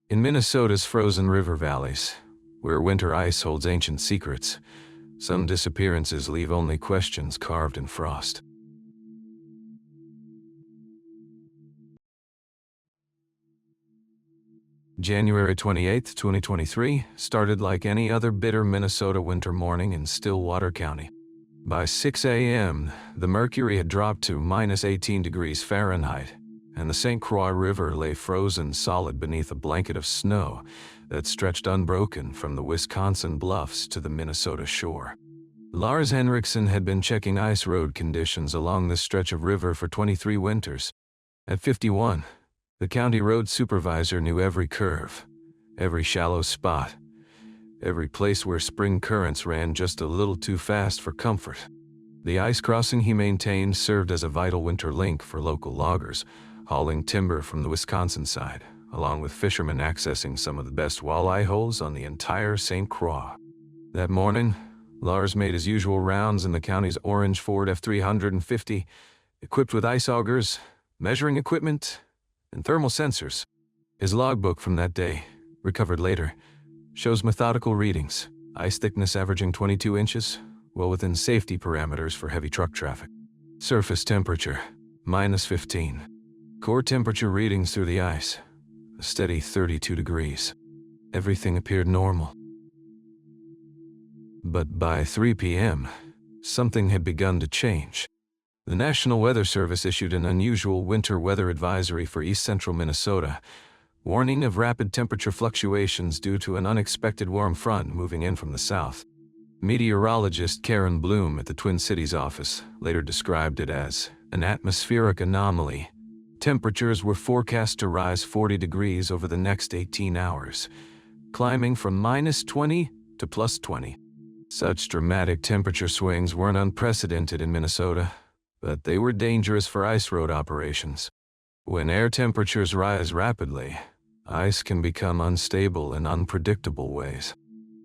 In Minnesota's frozen river valleys, where winter ice holds ancient secrets, some disappearances leave only questions carved in frost. January 28, 2023, started like any other bitter Minnesota winter morning in Stillwater County. By 6 a.m., the mercury had dropped to -18 degrees Fahrenheit, and the Saint Croix River lay frozen solid beneath a blanket of snow that stretched unbroken from the Wisconsin bluffs to the Minnesota shore. Lars Henriksen had been checking ice road conditions along this stretch of river for 23 winters. At 51, the county road supervisor knew every curve, every shallow spot, every place where spring currents ran just a little too fast for comfort. The ice crossing he maintained served as a vital winter link for local loggers, hauling timber from the Wisconsin side, along with fishermen accessing some of the best walleye holes on the entire Saint Croix. That morning, Lars made his usual rounds in the county's orange Ford F-350, equipped with ice augers, measuring equipment, and thermal sensors. His logbook from that day, recovered later, shows methodical readings, ice thickness averaging 22 inches, well within safety parameters for heavy truck traffic. Surface temperature, -15. Core temperature readings through the ice, a steady 32 degrees. Everything appeared normal. But by 3 p.m., something had begun to change. The National Weather Service issued an unusual winter weather advisory for east-central Minnesota, warning of rapid temperature fluctuations due to an unexpected warm front moving in from the south. Meteorologist Karen Bloom at the Twin Cities office later described it as an atmospheric anomaly. Temperatures were forecast to rise 40 degrees over the next 18 hours, climbing from -20 to +20. Such dramatic temperature swings weren't unprecedented in Minnesota, but they were dangerous for ice road operations. When air temperatures rise rapidly, ice can become unstable in unpredictable ways.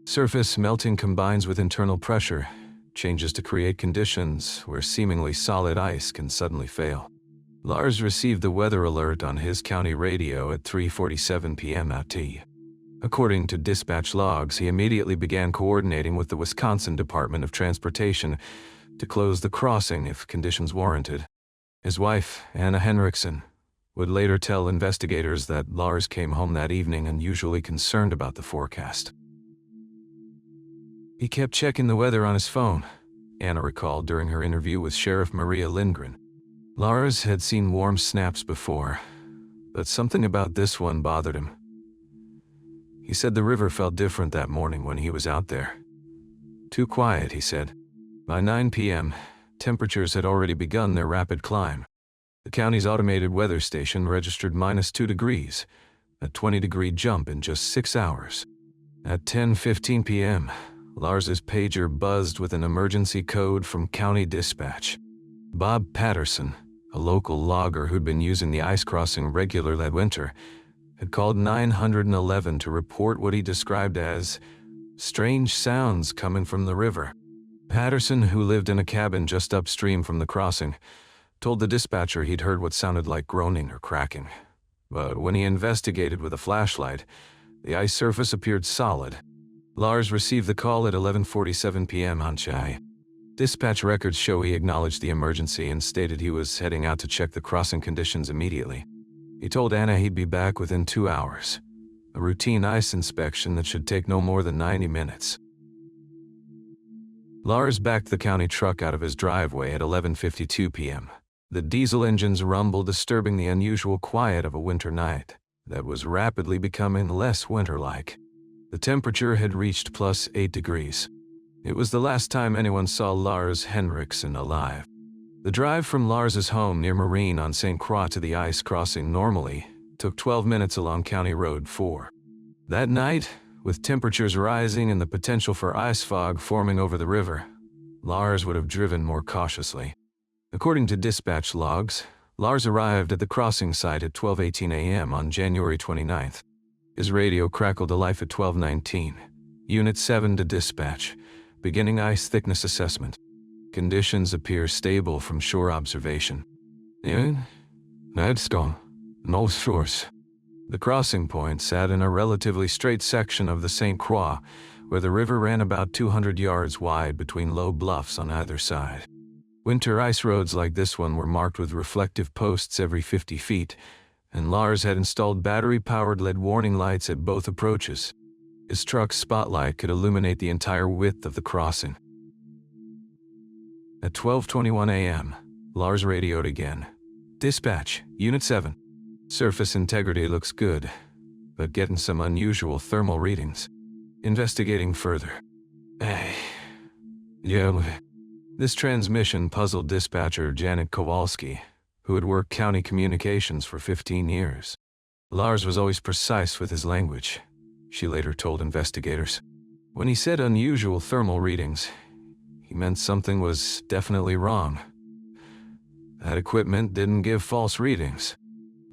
Surface melting combines with internal pressure, changes to create conditions where seemingly solid ice can suddenly fail. Lars received the weather alert on his county radio at 3:47 p.m. AT. According to dispatch logs, he immediately began coordinating with the Wisconsin Department of Transportation to close the crossing if conditions warranted. His wife, Anna Henriksen, would later tell investigators that Lars came home that evening unusually concerned about the forecast. He kept checking the weather on his phone, Anna recalled during her interview with Sheriff Maria Lindgren. Lars had seen warm snaps before, but something about this one bothered him. He said the river felt different that morning when he was out there. Too quiet, he said. By 9 p.m., temperatures had already begun their rapid climb. The county's automated weather station registered -2 degrees, a 20-degree jump in just 6 hours. At 10:15 p.m., Lars's pager buzzed with an emergency code from county dispatch. Bob Patterson, a local logger who'd been using the ice crossing regularly that winter, had called 911 to report what he described as strange sounds coming from the river. Patterson, who lived in a cabin just upstream from the crossing, told the dispatcher he'd heard what sounded like groaning or cracking. But when he investigated with a flashlight, the ice surface appeared solid. Lars received the call at 11:47 p.m. on Chai. Dispatch records show he acknowledged the emergency and stated he was heading out to check the crossing conditions immediately. He told Anna he'd be back within 2 hours, a routine ice inspection that should take no more than 90 minutes. Lars backed the county truck out of his driveway at 11:52 p.m. The diesel engines rumbled, disturbing the unusual quiet of a winter night that was rapidly becoming less winter-like. The temperature had reached +8 degrees. It was the last time anyone saw Lars Henriksen alive. The drive from Lars's home near Marine on Saint Croix to the ice crossing Anomaly took 12 minutes along County Road 4. That night, with temperatures rising and the potential for ice fog forming over the river, Lars would have driven more cautiously. According to dispatch logs, Lars arrived at the crossing site at 12:18 a.m. on January 29th. His radio crackled to life at 12:19. Unit 7 to dispatch, beginning ice thickness assessment. Conditions appear stable from shore observation. No source. The crossing point sat in a relatively straight section of the Saint Croix, where the river ran about 200 yards wide between low bluffs on either side. Winter ice roads like this one were marked with reflective posts every 50 feet, and Lars had installed battery-powered LED warning lights at both approaches. His truck's spotlight could illuminate the entire width of the crossing. At 12:21 a.m., Lars radioed again. "Dispatch, Unit 7. Surface integrity looks good, but getting some unusual thermal readings. Investigating further." Yeah. This transmission puzzled dispatcher Janet Kowalski, who had worked county communications for 15 years. Lars was always precise with his language, she later told investigators. When he said unusual thermal readings, he meant something was definitely wrong. That equipment didn't give false readings.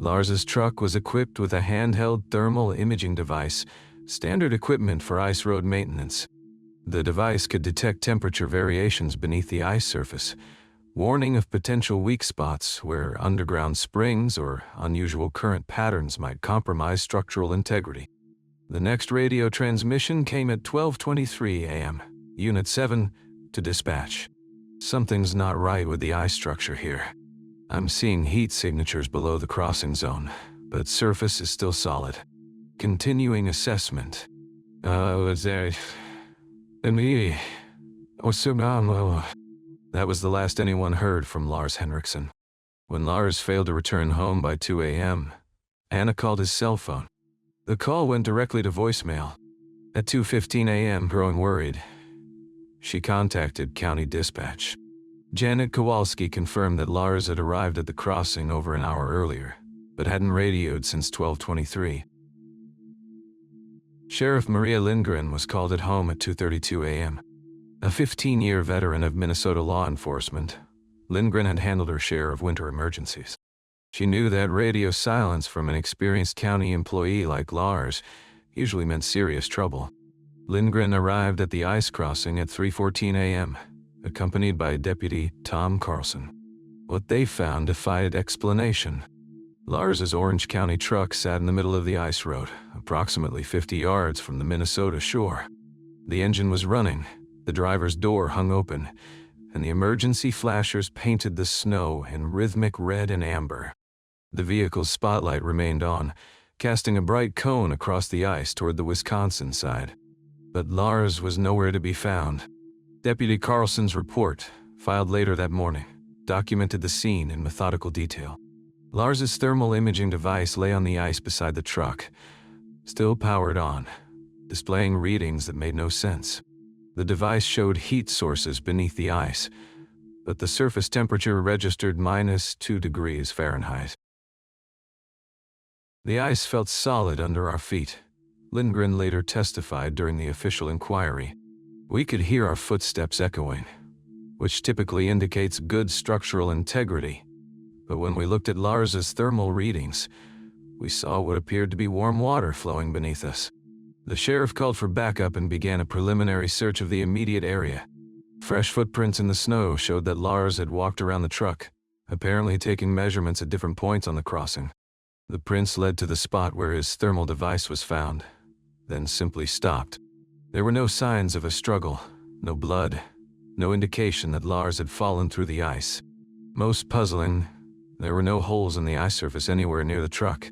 Lars's truck was equipped with a handheld thermal imaging device, standard equipment for ice road maintenance. The device could detect temperature variations beneath the ice surface, warning of potential weak spots where underground springs or unusual current patterns might compromise structural integrity. The next radio transmission came at 12:23 a.m., Unit 7, to dispatch. "Something's not right with the ice structure here. I'm seeing heat signatures below the crossing zone, but surface is still solid. Continuing assessment." That was the last anyone heard from Lars Henriksen. When Lars failed to return home by 2 a.m., Anna called his cell phone. The call went directly to voicemail. At 2:15 a.m., growing worried, she contacted County Dispatch. Janet Kowalski confirmed that Lars had arrived at the crossing over an hour earlier, but hadn't radioed since 12:23. Sheriff Maria Lindgren was called at home at 2:32 a.m. A 15-year veteran of Minnesota law enforcement, Lindgren had handled her share of winter emergencies. She knew that radio silence from an experienced county employee like Lars usually meant serious trouble. Lindgren arrived at the ice crossing at 3:14 a.m., accompanied by Deputy Tom Carlson. What they found defied explanation. Lars's Orange County truck sat in the middle of the ice road, approximately 50 yards from the Minnesota shore. The engine was running, the driver's door hung open, and the emergency flashers painted the snow in rhythmic red and amber. The vehicle's spotlight remained on, casting a bright cone across the ice toward the Wisconsin side. But Lars was nowhere to be found. Deputy Carlson's report, filed later that morning, documented the scene in methodical detail. Lars's thermal imaging device lay on the ice beside the truck, still powered on, displaying readings that made no sense. The device showed heat sources beneath the ice, but the surface temperature registered -2 degrees Fahrenheit. The ice felt solid under our feet, Lindgren later testified during the official inquiry. We could hear our footsteps echoing, which typically indicates good structural integrity. But when we looked at Lars's thermal readings, we saw what appeared to be warm water flowing beneath us. The sheriff called for backup and began a preliminary search of the immediate area. Fresh footprints in the snow showed that Lars had walked around the truck, apparently taking measurements at different points on the crossing. The prints led to the spot where his thermal device was found, then simply stopped. There were no signs of a struggle, no blood, no indication that Lars had fallen through the ice. Most puzzling, there were no holes in the ice surface anywhere near the truck.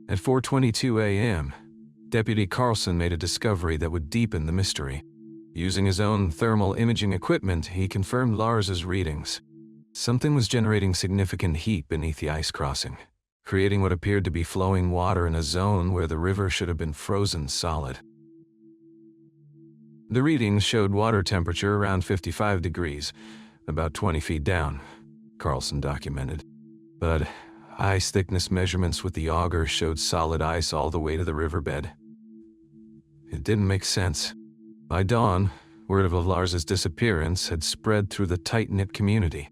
At 4:22 a.m., Deputy Carlson made a discovery that would deepen the mystery. Using his own thermal imaging equipment, he confirmed Lars's readings. Something was generating significant heat beneath the ice crossing, creating what appeared to be flowing water in a zone where the river should have been frozen solid. The readings showed water temperature around 55 degrees, about 20 feet down, Carlson documented. But ice thickness measurements with the auger showed solid ice all the way to the riverbed. It didn't make sense. By dawn, word of Lars's disappearance had spread through the tight-knit community.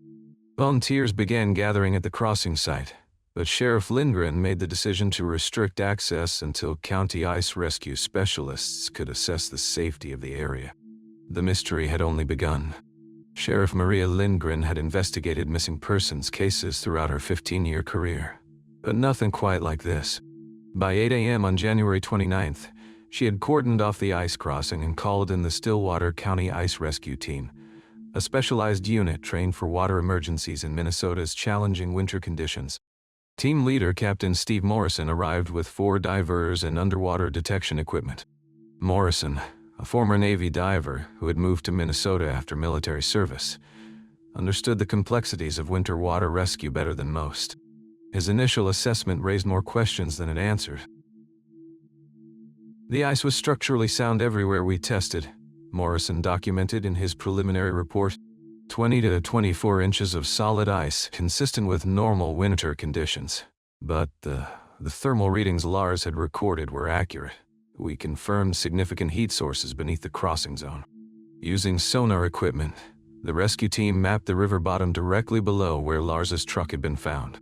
Volunteers began gathering at the crossing site, but Sheriff Lindgren made the decision to restrict access until county ice rescue specialists could assess the safety of the area. The mystery had only begun. Sheriff Maria Lindgren had investigated missing persons cases throughout her 15-year career, but nothing quite like this. By 8 a.m. on January 29th, she had cordoned off the ice crossing and called in the Stillwater County Ice Rescue Team, a specialized unit trained for water emergencies in Minnesota's challenging winter conditions. Team leader Captain Steve Morrison arrived with 4 divers and underwater detection equipment. Morrison, a former Navy diver who had moved to Minnesota after military service, understood the complexities of winter water rescue better than most. His initial assessment raised more questions than it answered. "The ice was structurally sound everywhere we tested," Morrison documented in his preliminary report. 20 to 24 inches of solid ice, consistent with normal winter conditions. But the thermal readings Lars had recorded were accurate. We confirmed significant heat sources beneath the crossing zone. Using sonar equipment, the rescue team mapped the river bottom directly below where Lars's truck had been found.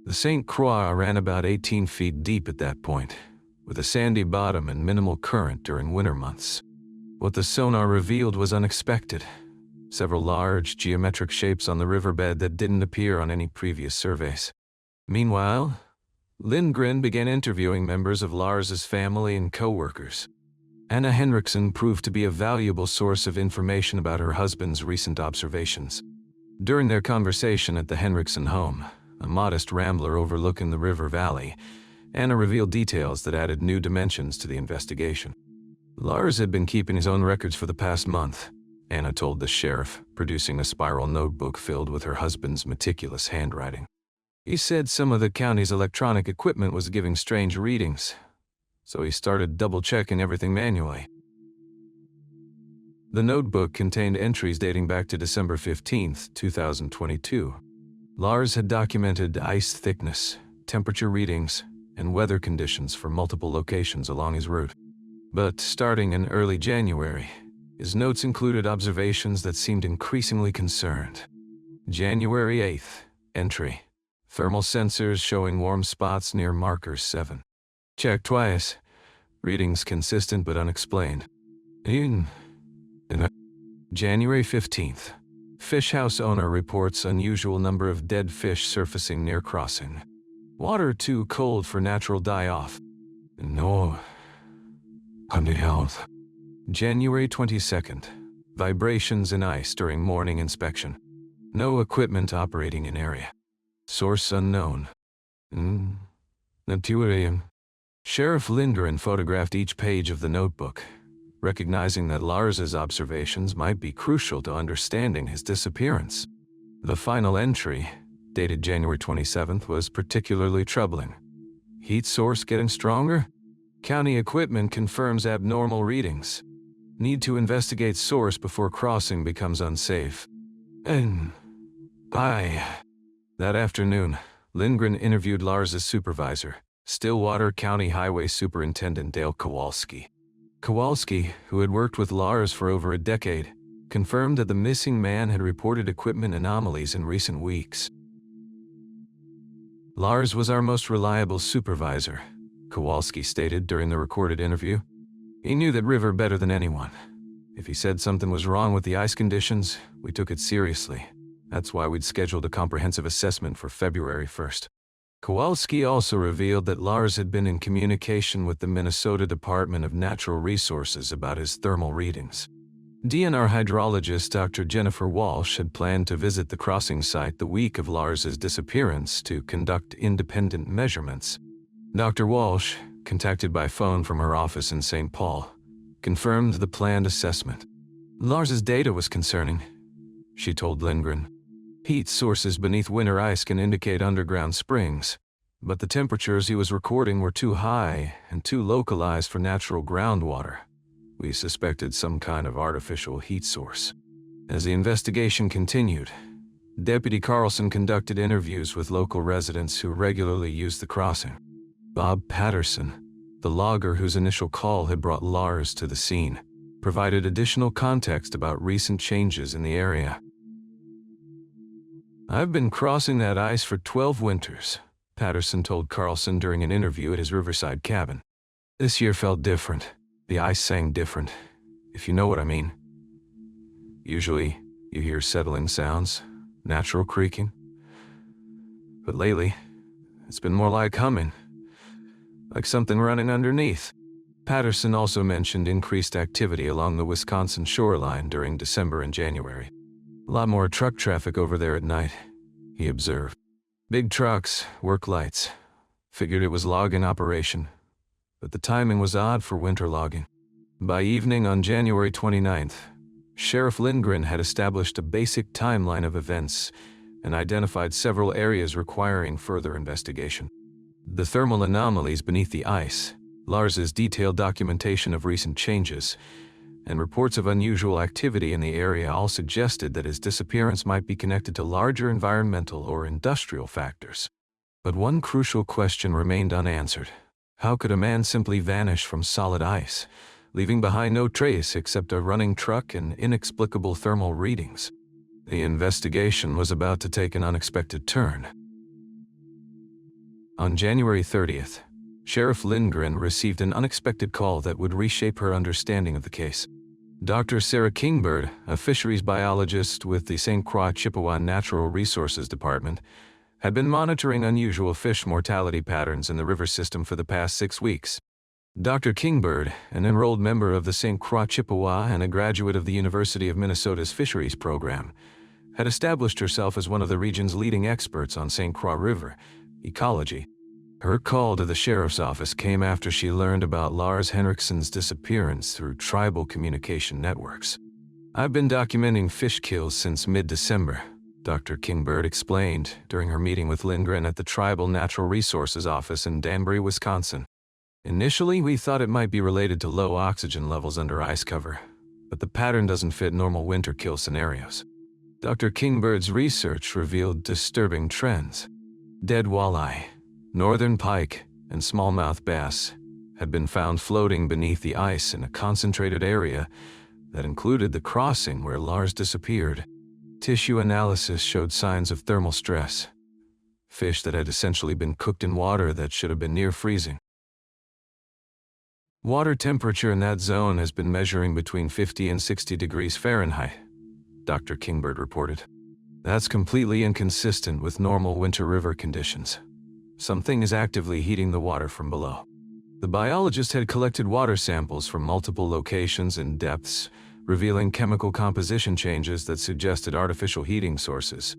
The Saint Croix ran about 18 feet deep at that point, with a sandy bottom and minimal current during winter months. What the sonar revealed was unexpected. Several large, geometric shapes on the riverbed that didn't appear on any previous surveys. Meanwhile, Lindgren began interviewing members of Lars's family and co-workers. Anna Henriksen proved to be a valuable source of information about her husband's recent observations. During their conversation at the Henriksen home, a modest rambler overlooking the river valley, Anna revealed details that added new dimensions to the investigation. Lars had been keeping his own records for the past month, Anna told the sheriff, producing a spiral notebook filled with her husband's meticulous handwriting. He said some of the county's electronic equipment was giving strange readings, so he started double-checking everything manually. The notebook contained entries dating back to December 15, 2022. Lars had documented ice thickness, temperature readings, and weather conditions for multiple locations along his route. But starting in early January, his notes included observations that seemed increasingly concerned. January 8th, entry: thermal sensors showing warm spots near marker 7. Checked twice. Readings consistent but unexplained. January 15th. Fish house owner reports unusual number of dead fish surfacing near crossing. Water too cold for natural die-off. No. Honey health. January 22nd. Vibrations in ice during morning inspection. No equipment operating in area. Source unknown. Naturium. Sheriff Lindgren photographed each page of the notebook, recognizing that Lars's observations might be crucial to understanding his disappearance. The final entry, dated January 27th, was particularly troubling. Heat source getting stronger? County equipment confirms abnormal readings. Need to investigate source before crossing becomes unsafe. That afternoon, Lindgren interviewed Lars's supervisor, Stillwater County Highway Superintendent Dale Kowalski. Kowalski, who had worked with Lars for over a decade, confirmed that the missing man had reported equipment anomalies in recent weeks. "Lars was our most reliable supervisor," Kowalski stated during the recorded interview. "He knew that river better than anyone. If he said something was wrong with the ice conditions, we took it seriously. That's why we'd scheduled a comprehensive assessment for February 1st. Kowalski also revealed that Lars had been in communication with the Minnesota Department of Natural Resources about his thermal readings. DNR hydrologist Dr. Jennifer Walsh had planned to visit the crossing site the week of Lars's disappearance to conduct independent measurements. Dr. Walsh, contacted by phone from her office in St. Paul, confirmed the planned assessment. "Lars's data was concerning," she told Lindgren. "Heat sources beneath winter ice can indicate underground springs, but the temperatures he was recording were too high and too localized for natural groundwater. We suspected some kind of artificial heat source." As the investigation continued, Deputy Carlson conducted interviews with local residents who regularly used the crossing. Bob Patterson, the logger whose initial call had brought Lars to the scene, provided additional context about recent changes in the area. "I've been crossing that ice for 12 winters," Patterson told Carlson during an interview at his riverside cabin. "This year felt different. The ice sang different, if you know what I mean. Usually, you hear settling sounds, natural creaking. But lately, it's been more like humming. like something running underneath. Patterson also mentioned increased activity along the Wisconsin shoreline during December and January. A lot more truck traffic over there at night, he observed. Big trucks, work lights. Figured it was logging operation, but the timing was odd for winter logging. By evening on January 29th, Sheriff Lindgren had established a basic timeline of events and identified several areas requiring further investigation. The thermal anomalies beneath the ice, Lars's detailed documentation of recent changes, and reports of unusual activity in the area all suggested that his disappearance might be connected to larger environmental or industrial factors. But one crucial question remained unanswered. How could a man simply vanish from solid ice, leaving behind no trace except a running truck and inexplicable thermal readings? The investigation was about to take an unexpected turn. On January 30th, Sheriff Lindgren received an unexpected call that would reshape her understanding of the case. Dr. Sarah Kingbird, a fisheries biologist with the Saint Croix Chippewa Natural Resources Department, had been monitoring unusual fish mortality patterns in the river system for the past 6 weeks. Dr. Kingbird, an enrolled member of the Saint Croix Chippewa and a graduate of the University of Minnesota's fisheries program, had established herself as one of the region's leading experts on Saint Croix River ecology. Her call to the sheriff's office came after she learned about Lars Henriksen's disappearance through tribal communication networks. "I've been documenting fish kills since mid-December," Dr. Kingbird explained during her meeting with Lindgren at the Tribal Natural Resources Office in Danbury, Wisconsin. "Initially, we thought it might be related to low oxygen levels under ice cover, but the pattern doesn't fit normal winter kill scenarios." Dr. Kingbird's research revealed disturbing trends. Dead walleye, northern pike, and smallmouth bass had been found floating beneath the ice in a concentrated area that included the crossing where Lars disappeared. Tissue analysis showed signs of thermal stress, fish that had essentially been cooked in water that should have been near freezing. Water temperature in that zone has been measuring between 50 and 60 degrees Fahrenheit, Dr. Kingbird reported. That's completely inconsistent with normal winter river conditions. Something is actively heating the water from below. The biologist had collected water samples from multiple locations and depths, revealing chemical composition changes that suggested artificial heating sources.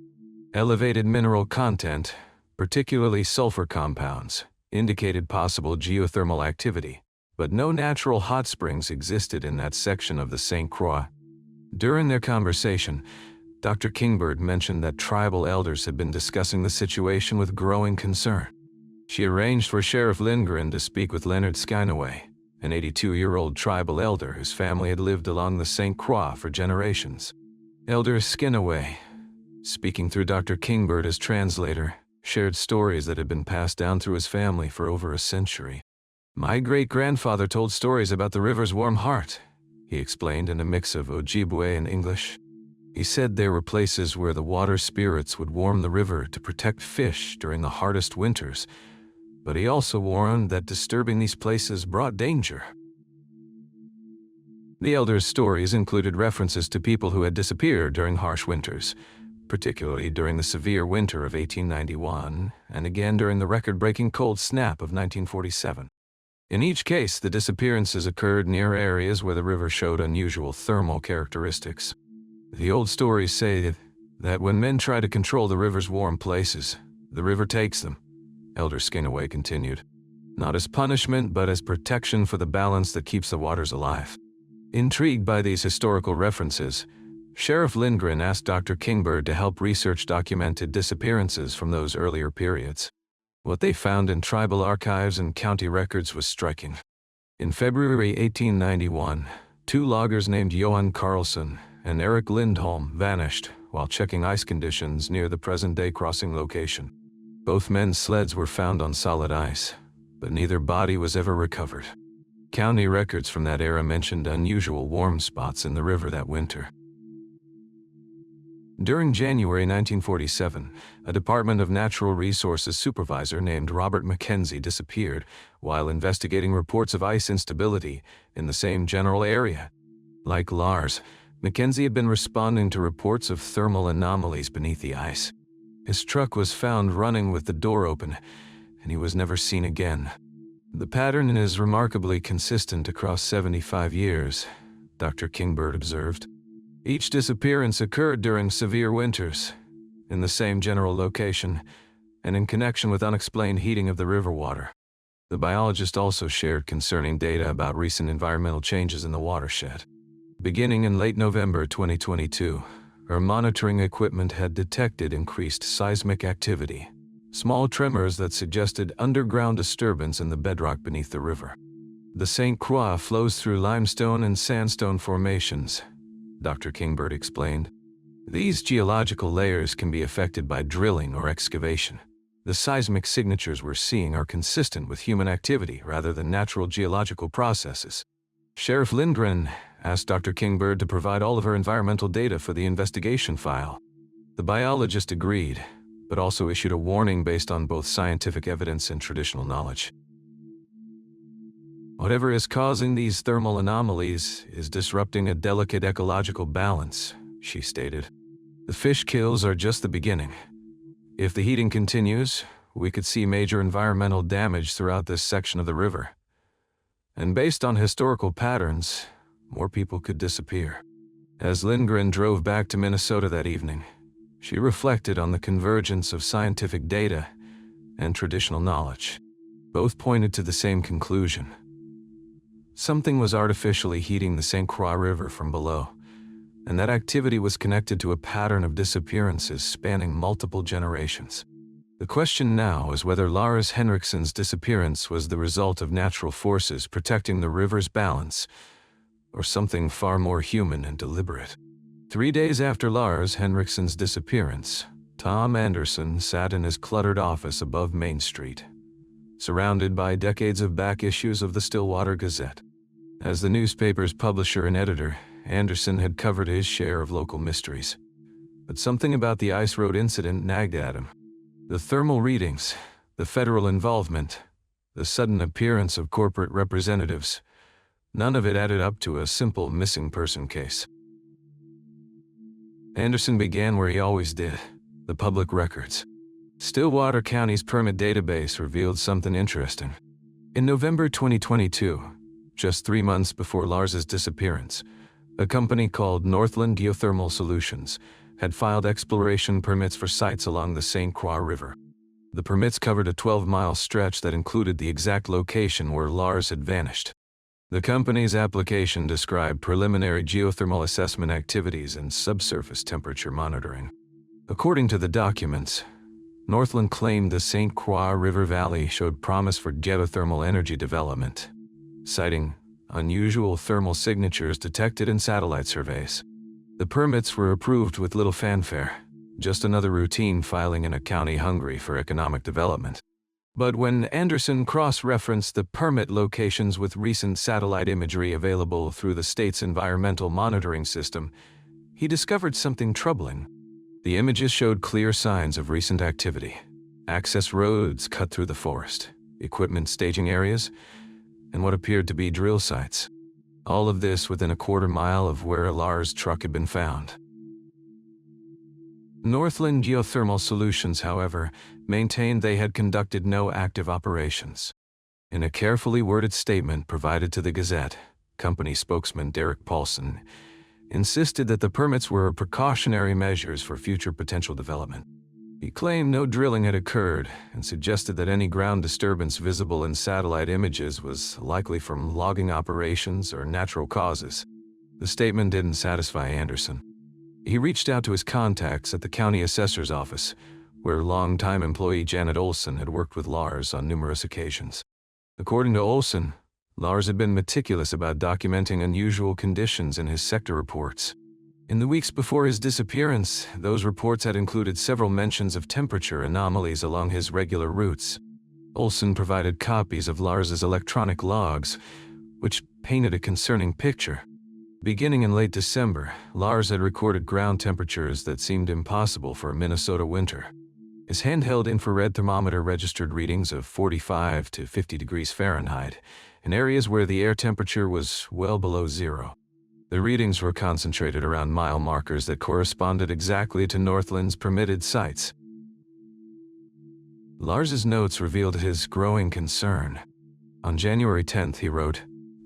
Elevated mineral content, particularly sulfur compounds, indicated possible geothermal activity, but no natural hot springs existed in that section of the Saint Croix. During their conversation, Dr. Kingbird mentioned that tribal elders had been discussing the situation with growing concern. She arranged for Sheriff Lindgren to speak with Leonard Skynaway, an 82-year-old tribal elder whose family had lived along the Saint Croix for generations. Elder Skynaway, speaking through Dr. Kingbird as translator, shared stories that had been passed down through his family for over a century. "My great-grandfather told stories about the river's warm heart," he explained in a mix of Ojibwe and English. He said there were places where the water spirits would warm the river to protect fish during the hardest winters, but he also warned that disturbing these places brought danger. The elder's stories included references to people who had disappeared during harsh winters, particularly during the severe winter of 1891 and again during the record-breaking cold snap of 1947. In each case, the disappearances occurred near areas where the river showed unusual thermal characteristics. The old stories say that when men try to control the river's warm places, the river takes them, Elder Skinaway continued. Not as punishment, but as protection for the balance that keeps the waters alive. Intrigued by these historical references, Sheriff Lindgren asked Dr. Kingbird to help research documented disappearances from those earlier periods. What they found in tribal archives and county records was striking. In February 1891, 2 loggers named Johan Carlson and Eric Lindholm vanished while checking ice conditions near the present-day crossing location. Both men's sleds were found on solid ice, but neither body was ever recovered. County records from that era mentioned unusual warm spots in the river that winter. During January 1947, a Department of Natural Resources supervisor named Robert Mackenzie disappeared while investigating reports of ice instability in the same general area. Like Lars, Mackenzie had been responding to reports of thermal anomalies beneath the ice. His truck was found running with the door open, and he was never seen again. The pattern is remarkably consistent across 75 years, Dr. Kingbird observed. Each disappearance occurred during severe winters, in the same general location, and in connection with unexplained heating of the river water. The biologist also shared concerning data about recent environmental changes in the watershed. Beginning in late November 2022, our monitoring equipment had detected increased seismic activity, small tremors that suggested underground disturbance in the bedrock beneath the river. The Saint Croix flows through limestone and sandstone formations, Dr. Kingbird explained. These geological layers can be affected by drilling or excavation. The seismic signatures we're seeing are consistent with human activity rather than natural geological processes. Sheriff Lindgren asked Dr. Kingbird to provide all of her environmental data for the investigation file. The biologist agreed, but also issued a warning based on both scientific evidence and traditional knowledge. Whatever is causing these thermal anomalies is disrupting a delicate ecological balance, she stated. The fish kills are just the beginning. If the heating continues, we could see major environmental damage throughout this section of the river. And based on historical patterns, more people could disappear. As Lindgren drove back to Minnesota that evening, she reflected on the convergence of scientific data and traditional knowledge. Both pointed to the same conclusion. Something was artificially heating the Saint Croix River from below, and that activity was connected to a pattern of disappearances spanning multiple generations. The question now is whether Lars Henriksen's disappearance was the result of natural forces protecting the river's balance, or something far more human and deliberate. 3 days after Lars Henriksen's disappearance, Tom Anderson sat in his cluttered office above Main Street, surrounded by decades of back issues of the Stillwater Gazette. As the newspaper's publisher and editor, Anderson had covered his share of local mysteries. But something about the ice road incident nagged at him. The thermal readings, the federal involvement, the sudden appearance of corporate representatives, none of it added up to a simple missing person case. Anderson began where he always did, the public records. Stillwater County's permit database revealed something interesting. In November 2022, just 3 months before Lars's disappearance, a company called Northland Geothermal Solutions had filed exploration permits for sites along the Saint Croix River. The permits covered a 12-mile stretch that included the exact location where Lars had vanished. The company's application described preliminary geothermal assessment activities and subsurface temperature monitoring. According to the documents, Northland claimed the Saint Croix River Valley showed promise for geothermal energy development, citing unusual thermal signatures detected in satellite surveys. The permits were approved with little fanfare, just another routine filing in a county hungry for economic development. But when Anderson cross-referenced the permit locations with recent satellite imagery available through the state's environmental monitoring system, he discovered something troubling. The images showed clear signs of recent activity. Access roads cut through the forest, equipment staging areas, and what appeared to be drill sites. All of this within a quarter mile of where a Lars truck had been found. Northland Geothermal Solutions, however, maintained they had conducted no active operations. In a carefully worded statement provided to the Gazette, company spokesman Derek Paulson insisted that the permits were precautionary measures for future potential development. He claimed no drilling had occurred and suggested that any ground disturbance visible in satellite images was likely from logging operations or natural causes. The statement didn't satisfy Anderson. He reached out to his contacts at the county assessor's office, where longtime employee Janet Olson had worked with Lars on numerous occasions. According to Olson, Lars had been meticulous about documenting unusual conditions in his sector reports. In the weeks before his disappearance, those reports had included several mentions of temperature anomalies along his regular routes. Olson provided copies of Lars's electronic logs, which painted a concerning picture. Beginning in late December, Lars had recorded ground temperatures that seemed impossible for a Minnesota winter. His handheld infrared thermometer registered readings of 45 to 50 degrees Fahrenheit in areas where the air temperature was well below zero. The readings were concentrated around mile markers that corresponded exactly to Northland's permitted sites. Lars's notes revealed his growing concern. On January 10th, he wrote,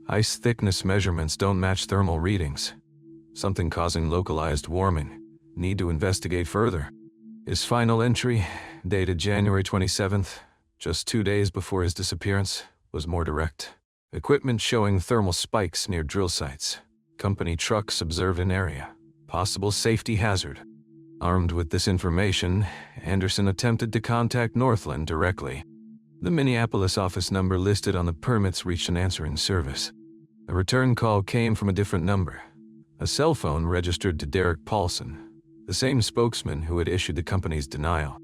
"Ice thickness measurements don't match thermal readings. Something causing localized warming. Need to investigate further." His final entry, dated January 27th, just 2 days before his disappearance, was more direct. Equipment showing thermal spikes near drill sites. Company trucks observed in area. Possible safety hazard. Armed with this information, Anderson attempted to contact Northland directly. The Minneapolis office number listed on the permits reached an answering service. A return call came from a different number, a cell phone registered to Derek Paulson, the same spokesman who had issued the company's denial.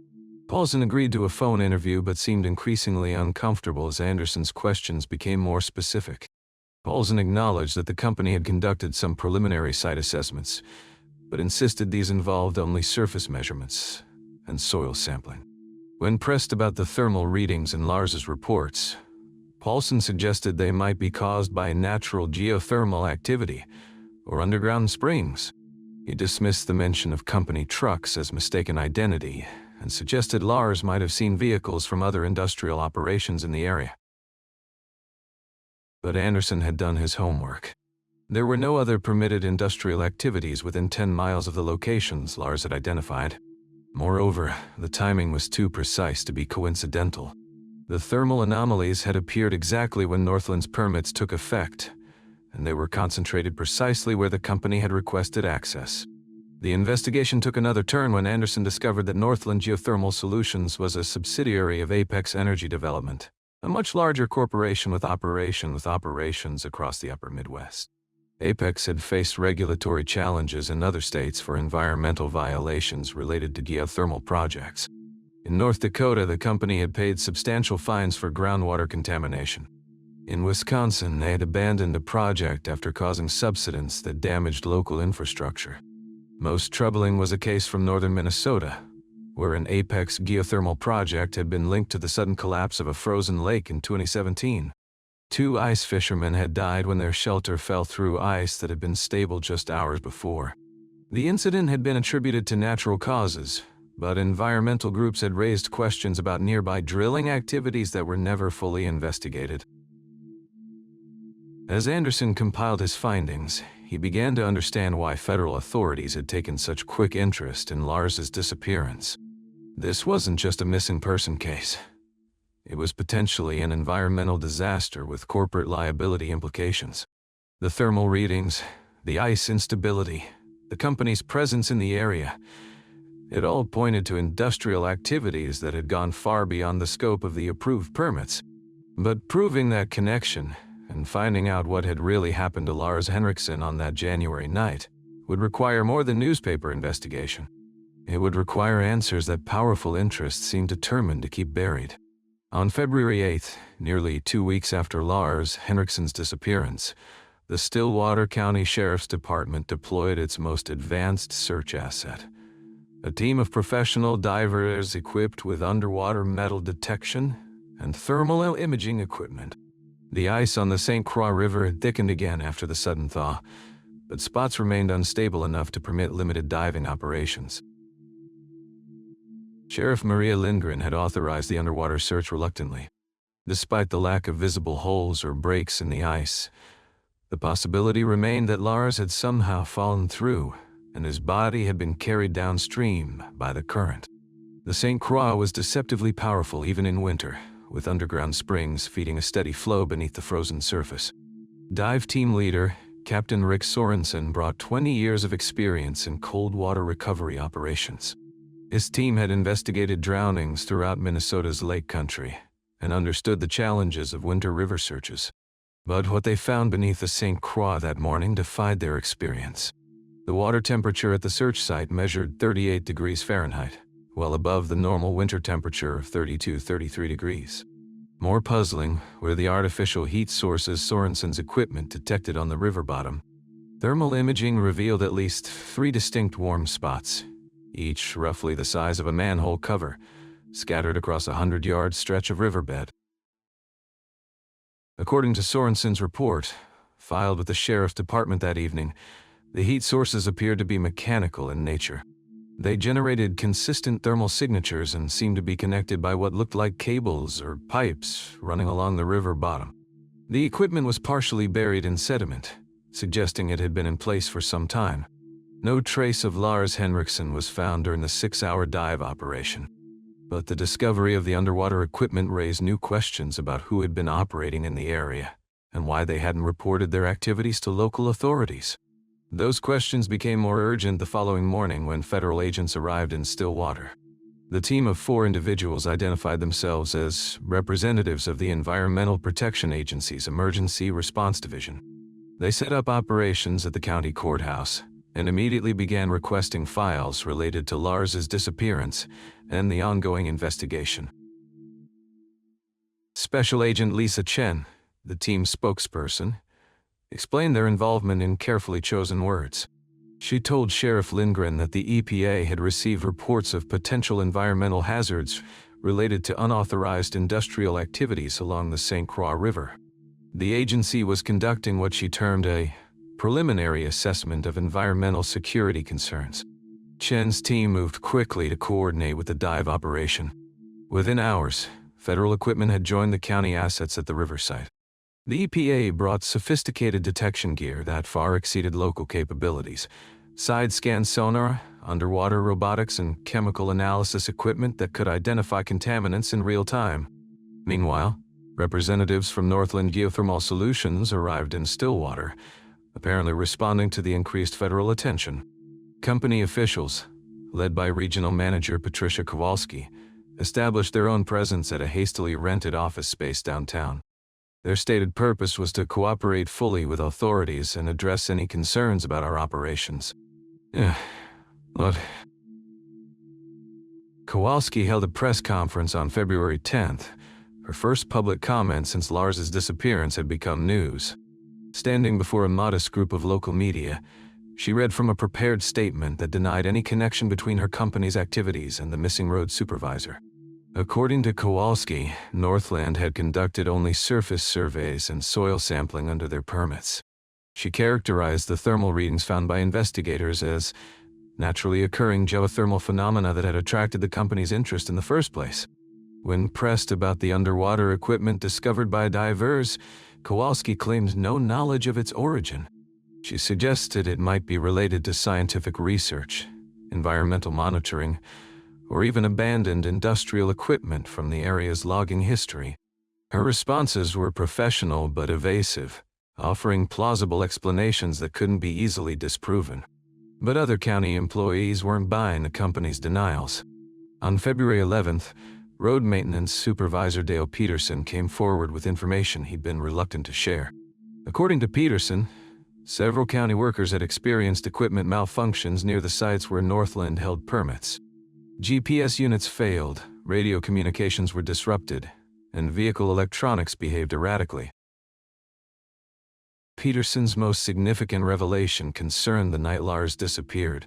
Paulson agreed to a phone interview but seemed increasingly uncomfortable as Anderson's questions became more specific. Paulson acknowledged that the company had conducted some preliminary site assessments, but insisted these involved only surface measurements and soil sampling. When pressed about the thermal readings in Lars's reports, Paulson suggested they might be caused by natural geothermal activity or underground springs. He dismissed the mention of company trucks as mistaken identity and suggested Lars might have seen vehicles from other industrial operations in the area. But Anderson had done his homework. There were no other permitted industrial activities within 10 miles of the locations Lars had identified. Moreover, the timing was too precise to be coincidental. The thermal anomalies had appeared exactly when Northland's permits took effect, and they were concentrated precisely where the company had requested access. The investigation took another turn when Anderson discovered that Northland Geothermal Solutions was a subsidiary of Apex Energy Development, a much larger corporation with operations across the upper Midwest. Apex had faced regulatory challenges in other states for environmental violations related to geothermal projects. In North Dakota, the company had paid substantial fines for groundwater contamination. In Wisconsin, they had abandoned a project after causing subsidence that damaged local infrastructure. Most troubling was a case from northern Minnesota, where an Apex geothermal project had been linked to the sudden collapse of a frozen lake in 2017. 2 ice fishermen had died when their shelter fell through ice that had been stable just hours before. The incident had been attributed to natural causes, but environmental groups had raised questions about nearby drilling activities that were never fully investigated. As Anderson compiled his findings, he began to understand why federal authorities had taken such quick interest in Lars's disappearance. This wasn't just a missing person case. It was potentially an environmental disaster with corporate liability implications. The thermal readings, the ice instability, the company's presence in the area, it all pointed to industrial activities that had gone far beyond the scope of the approved permits. But proving that connection and finding out what had really happened to Lars Henriksen on that January night would require more than newspaper investigation. It would require answers that powerful interests seemed determined to keep buried. On February 8th, nearly 2 weeks after Lars Henriksen's disappearance, the Stillwater County Sheriff's Department deployed its most advanced search asset, a team of professional divers equipped with underwater metal detection and thermal imaging equipment. The ice on the Saint Croix River had thickened again after the sudden thaw, but spots remained unstable enough to permit limited diving operations. Sheriff Maria Lindgren had authorized the underwater search reluctantly. Despite the lack of visible holes or breaks in the ice, the possibility remained that Lars had somehow fallen through and his body had been carried downstream by the current. The Saint Croix was deceptively powerful even in winter, with underground springs feeding a steady flow beneath the frozen surface. Dive team leader, Captain Rick Sorensen, brought 20 years of experience in cold water recovery operations. His team had investigated drownings throughout Minnesota's lake country and understood the challenges of winter river searches. But what they found beneath the Saint Croix that morning defied their experience. The water temperature at the search site measured 38 degrees Fahrenheit, well above the normal winter temperature of 32-33 degrees. More puzzling were the artificial heat sources Sorensen's equipment detected on the river bottom. Thermal imaging revealed at least 3 distinct warm spots, each roughly the size of a manhole cover, scattered across a 100-yard stretch of riverbed. According to Sorensen's report, filed with the Sheriff's Department that evening, the heat sources appeared to be mechanical in nature. They generated consistent thermal signatures and seemed to be connected by what looked like cables or pipes running along the river bottom. The equipment was partially buried in sediment, suggesting it had been in place for some time. No trace of Lars Henriksen was found during the 6-hour dive operation. But the discovery of the underwater equipment raised new questions about who had been operating in the area and why they hadn't reported their activities to local authorities. Those questions became more urgent the following morning when federal agents arrived in Stillwater. The team of 4 individuals identified themselves as representatives of the Environmental Protection Agency's Emergency Response Division. They set up operations at the county courthouse and immediately began requesting files related to Lars's disappearance and the ongoing investigation. Special Agent Lisa Chen, the team's spokesperson, explained their involvement in carefully chosen words. She told Sheriff Lindgren that the EPA had received reports of potential environmental hazards related to unauthorized industrial activities along the Saint Croix River. The agency was conducting what she termed a preliminary assessment of environmental security concerns. Chen's team moved quickly to coordinate with the dive operation. Within hours, federal equipment had joined the county assets at the riverside. The EPA brought sophisticated detection gear that far exceeded local capabilities, side-scan sonar, underwater robotics, and chemical analysis equipment that could identify contaminants in real time. Meanwhile, representatives from Northland Geothermal Solutions arrived in Stillwater, apparently responding to the increased federal attention. Company officials, led by Regional Manager Patricia Kowalski, established their own presence at a hastily rented office space downtown. Their stated purpose was to cooperate fully with authorities and address any concerns about our operations. What? Kowalski held a press conference on February 10th, her first public comment since Lars's disappearance had become news. Standing before a modest group of local media, she read from a prepared statement that denied any connection between her company's activities and the missing road supervisor. According to Kowalski, Northland had conducted only surface surveys and soil sampling under their permits. She characterized the thermal readings found by investigators as naturally occurring geothermal phenomena that had attracted the company's interest in the first place. When pressed about the underwater equipment discovered by divers, Kowalski claimed no knowledge of its origin. She suggested it might be related to scientific research, environmental monitoring, or even abandoned industrial equipment from the area's logging history. Her responses were professional but evasive, offering plausible explanations that couldn't be easily disproven. But other county employees weren't buying the company's denials. On February 11th, Road Maintenance Supervisor Dale Peterson came forward with information he'd been reluctant to share. According to Peterson, several county workers had experienced equipment malfunctions near the sites where Northland held permits. GPS units failed, radio communications were disrupted, and vehicle electronics behaved erratically. Peterson's most significant revelation concerned the night Lars disappeared.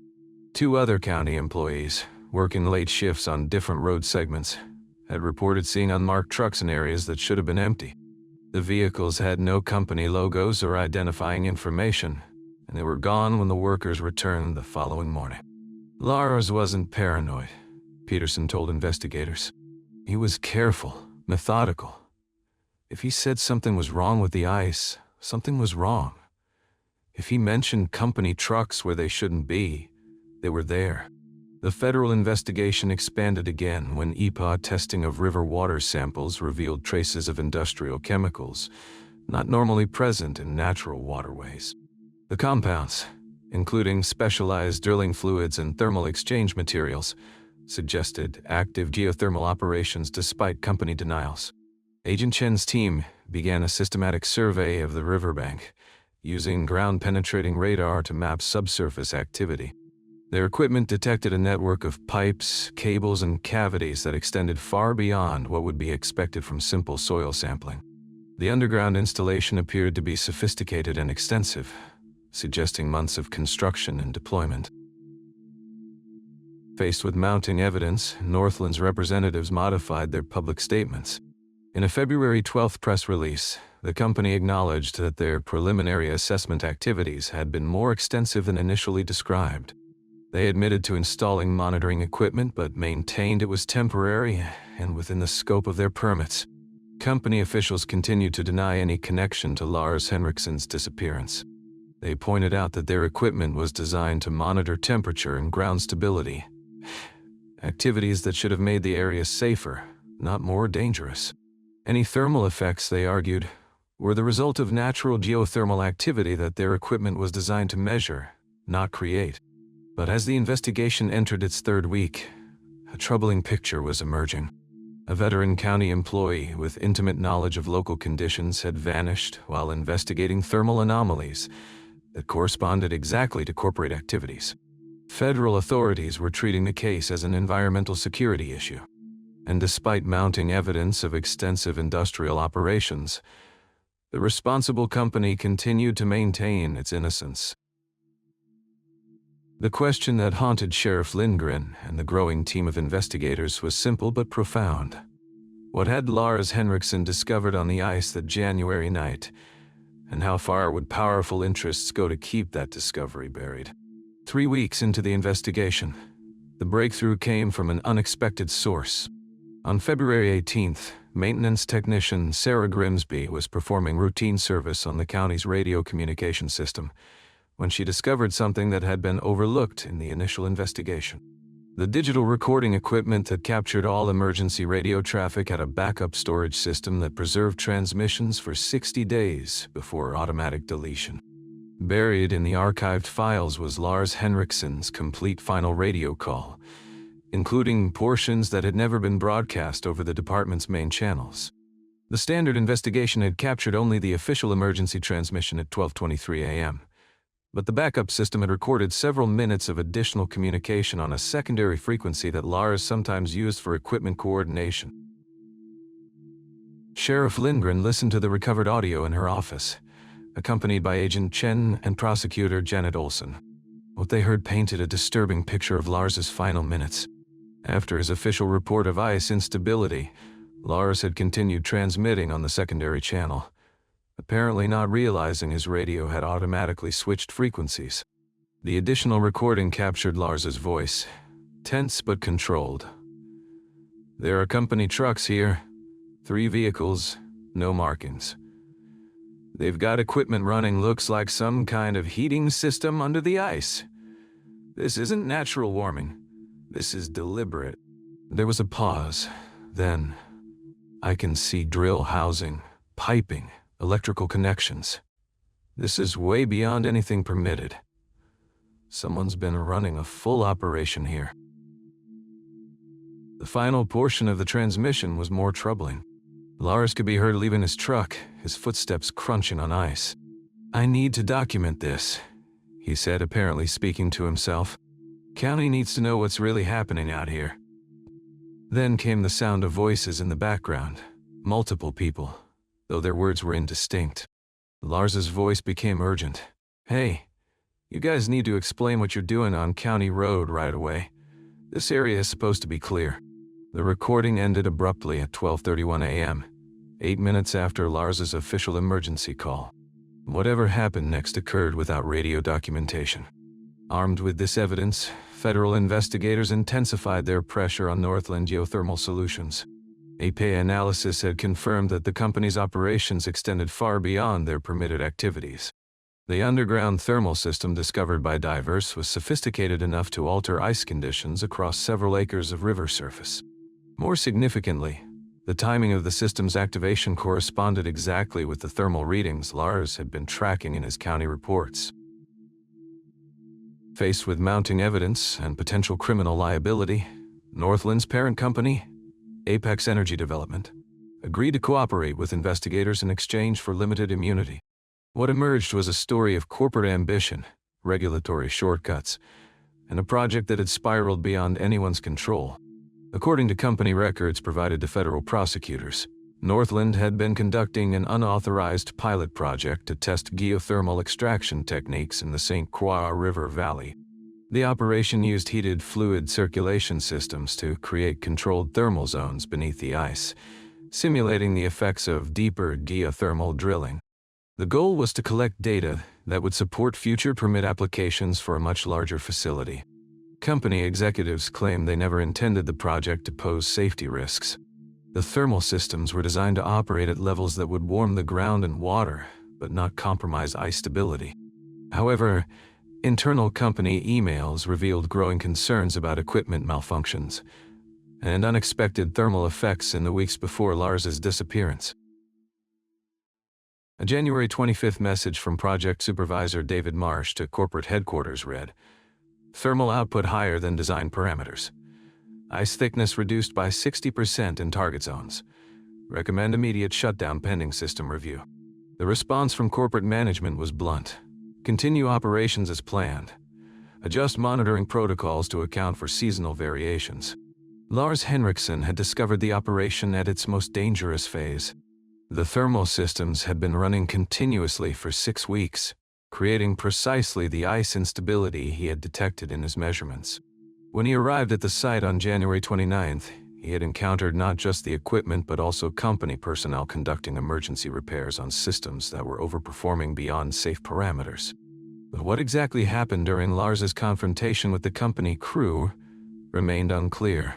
2 other county employees, working late shifts on different road segments, had reported seeing unmarked trucks in areas that should have been empty. The vehicles had no company logos or identifying information, and they were gone when the workers returned the following morning. Lars wasn't paranoid, Peterson told investigators. He was careful, methodical. If he said something was wrong with the ice, something was wrong. If he mentioned company trucks where they shouldn't be, they were there. The federal investigation expanded again when EPA testing of river water samples revealed traces of industrial chemicals, not normally present in natural waterways. The compounds, including specialized drilling fluids and thermal exchange materials, suggested active geothermal operations despite company denials. Agent Chen's team began a systematic survey of the riverbank, using ground-penetrating radar to map subsurface activity. Their equipment detected a network of pipes, cables, and cavities that extended far beyond what would be expected from simple soil sampling. The underground installation appeared to be sophisticated and extensive, suggesting months of construction and deployment. Faced with mounting evidence, Northland's representatives modified their public statements. In a February 12th press release, the company acknowledged that their preliminary assessment activities had been more extensive than initially described. They admitted to installing monitoring equipment but maintained it was temporary and within the scope of their permits. Company officials continued to deny any connection to Lars Henriksen's disappearance. They pointed out that their equipment was designed to monitor temperature and ground stability, activities that should have made the area safer, not more dangerous. Any thermal effects, they argued, were the result of natural geothermal activity that their equipment was designed to measure, not create. But as the investigation entered its third week, a troubling picture was emerging. A veteran county employee with intimate knowledge of local conditions had vanished while investigating thermal anomalies that corresponded exactly to corporate activities. Federal authorities were treating the case as an environmental security issue. And despite mounting evidence of extensive industrial operations, the responsible company continued to maintain its innocence. The question that haunted Sheriff Lindgren and the growing team of investigators was simple but profound. What had Lars Henriksen discovered on the ice that January night, and how far would powerful interests go to keep that discovery buried? 3 weeks into the investigation, the breakthrough came from an unexpected source. On February 18th, maintenance technician Sarah Grimsby was performing routine service on the county's radio communication system when she discovered something that had been overlooked in the initial investigation. The digital recording equipment that captured all emergency radio traffic had a backup storage system that preserved transmissions for 60 days before automatic deletion. Buried in the archived files was Lars Henriksen's complete final radio call, including portions that had never been broadcast over the department's main channels. The standard investigation had captured only the official emergency transmission at 12:23 a.m., but the backup system had recorded several minutes of additional communication on a secondary frequency that Lars sometimes used for equipment coordination. Sheriff Lindgren listened to the recovered audio in her office, accompanied by Agent Chen and prosecutor Janet Olson. What they heard painted a disturbing picture of Lars's final minutes. After his official report of ice instability, Lars had continued transmitting on the secondary channel, apparently not realizing his radio had automatically switched frequencies. The additional recording captured Lars's voice, tense but controlled. "There are company trucks here, 3 vehicles, no markings. They've got equipment running, looks like some kind of heating system under the ice. This isn't natural warming. This is deliberate." There was a pause. Then, "I can see drill housing, piping, electrical connections. This is way beyond anything permitted. Someone's been running a full operation here." The final portion of the transmission was more troubling. Lars could be heard leaving his truck, his footsteps crunching on ice. "I need to document this," he said, apparently speaking to himself. "County needs to know what's really happening out here." Then came the sound of voices in the background, multiple people, though their words were indistinct. Lars's voice became urgent. "Hey, you guys need to explain what you're doing on County Road right away. This area is supposed to be clear." The recording ended abruptly at 12:31 a.m., 8 minutes after Lars's official emergency call. Whatever happened next occurred without radio documentation. Armed with this evidence, federal investigators intensified their pressure on Northland Geothermal Solutions. APA analysis had confirmed that the company's operations extended far beyond their permitted activities. The underground thermal system discovered by divers was sophisticated enough to alter ice conditions across several acres of river surface. More significantly, the timing of the system's activation corresponded exactly with the thermal readings Lars had been tracking in his county reports. Faced with mounting evidence and potential criminal liability, Northland's parent company, Apex Energy Development, agreed to cooperate with investigators in exchange for limited immunity. What emerged was a story of corporate ambition, regulatory shortcuts, and a project that had spiraled beyond anyone's control. According to company records provided to federal prosecutors, Northland had been conducting an unauthorized pilot project to test geothermal extraction techniques in the Saint Croix River Valley. The operation used heated fluid circulation systems to create controlled thermal zones beneath the ice, simulating the effects of deeper geothermal drilling. The goal was to collect data that would support future permit applications for a much larger facility. Company executives claimed they never intended the project to pose safety risks. The thermal systems were designed to operate at levels that would warm the ground and water, but not compromise ice stability. However, internal company emails revealed growing concerns about equipment malfunctions and unexpected thermal effects in the weeks before Lars's disappearance. A January 25th message from Project Supervisor David Marsh to corporate headquarters read, "Thermal output higher than design parameters. Ice thickness reduced by 60% in target zones. Recommend immediate shutdown pending system review." The response from corporate management was blunt. Continue operations as planned. Adjust monitoring protocols to account for seasonal variations. Lars Henriksen had discovered the operation at its most dangerous phase. The thermal systems had been running continuously for 6 weeks, creating precisely the ice instability he had detected in his measurements. When he arrived at the site on January 29th, he had encountered not just the equipment but also company personnel conducting emergency repairs on systems that were overperforming beyond safe parameters. But what exactly happened during Lars's confrontation with the company crew remained unclear.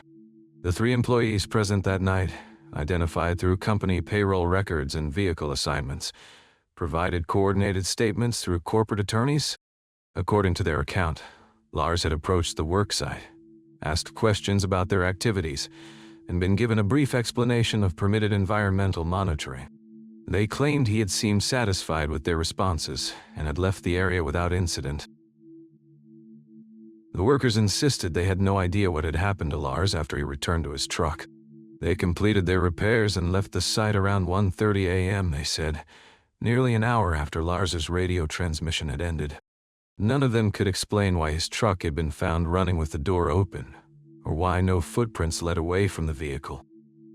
The 3 employees present that night, identified through company payroll records and vehicle assignments, provided coordinated statements through corporate attorneys. According to their account, Lars had approached the worksite, asked questions about their activities, and been given a brief explanation of permitted environmental monitoring. They claimed he had seemed satisfied with their responses and had left the area without incident. The workers insisted they had no idea what had happened to Lars after he returned to his truck. They completed their repairs and left the site around 1:30 a.m., they said, nearly an hour after Lars's radio transmission had ended. None of them could explain why his truck had been found running with the door open, or why no footprints led away from the vehicle.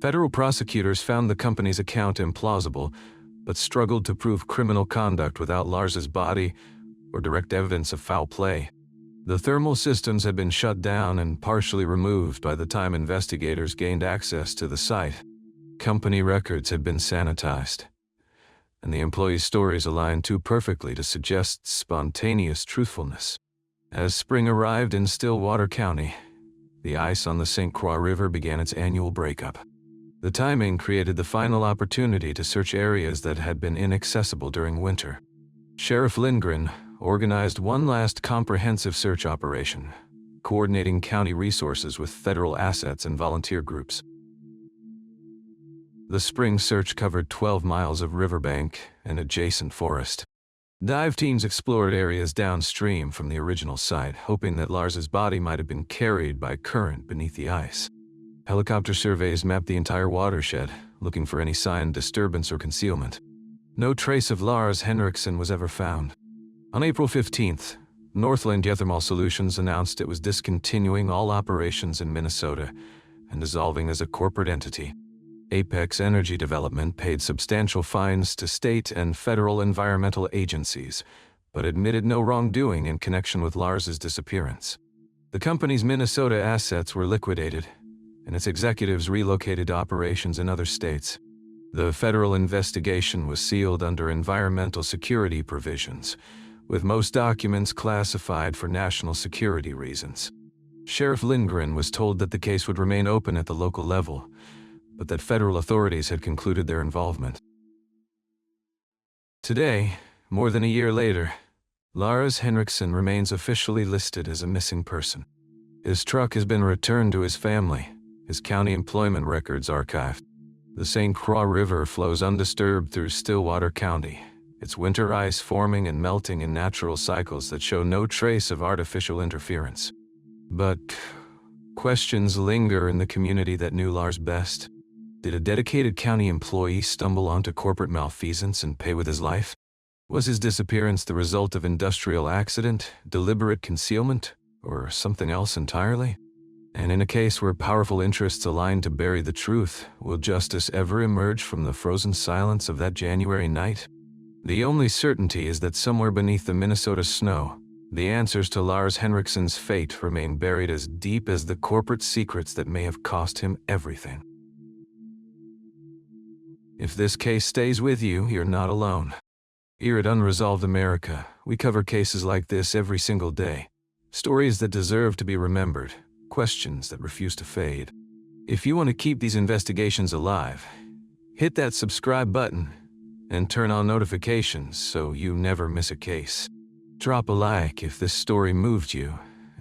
Federal prosecutors found the company's account implausible, but struggled to prove criminal conduct without Lars's body or direct evidence of foul play. The thermal systems had been shut down and partially removed by the time investigators gained access to the site. Company records had been sanitized, and the employees' stories aligned too perfectly to suggest spontaneous truthfulness. As spring arrived in Stillwater County, the ice on the Saint Croix River began its annual breakup. The timing created the final opportunity to search areas that had been inaccessible during winter. Sheriff Lindgren organized one last comprehensive search operation, coordinating county resources with federal assets and volunteer groups. The spring search covered 12 miles of riverbank and adjacent forest. Dive teams explored areas downstream from the original site, hoping that Lars's body might have been carried by current beneath the ice. Helicopter surveys mapped the entire watershed, looking for any sign of disturbance or concealment. No trace of Lars Henriksen was ever found. On April 15th, Northland Geothermal Solutions announced it was discontinuing all operations in Minnesota and dissolving as a corporate entity. Apex Energy Development paid substantial fines to state and federal environmental agencies, but admitted no wrongdoing in connection with Lars's disappearance. The company's Minnesota assets were liquidated, and its executives relocated to operations in other states. The federal investigation was sealed under environmental security provisions, with most documents classified for national security reasons. Sheriff Lindgren was told that the case would remain open at the local level, but that federal authorities had concluded their involvement. Today, more than a year later, Lars Henriksen remains officially listed as a missing person. His truck has been returned to his family, his county employment records archived. The Saint Croix River flows undisturbed through Stillwater County, its winter ice forming and melting in natural cycles that show no trace of artificial interference. But questions linger in the community that knew Lars best. Did a dedicated county employee stumble onto corporate malfeasance and pay with his life? Was his disappearance the result of industrial accident, deliberate concealment, or something else entirely? And in a case where powerful interests align to bury the truth, will justice ever emerge from the frozen silence of that January night? The only certainty is that somewhere beneath the Minnesota snow, the answers to Lars Henriksen's fate remain buried as deep as the corporate secrets that may have cost him everything. If this case stays with you, you're not alone. Here at Unresolved America, we cover cases like this every single day. Stories that deserve to be remembered, questions that refuse to fade. If you want to keep these investigations alive, hit that subscribe button and turn on notifications so you never miss a case. Drop a like if this story moved you,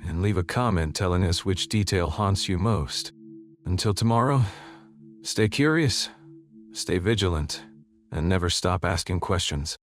and leave a comment telling us which detail haunts you most. Until tomorrow, stay curious, stay vigilant, and never stop asking questions.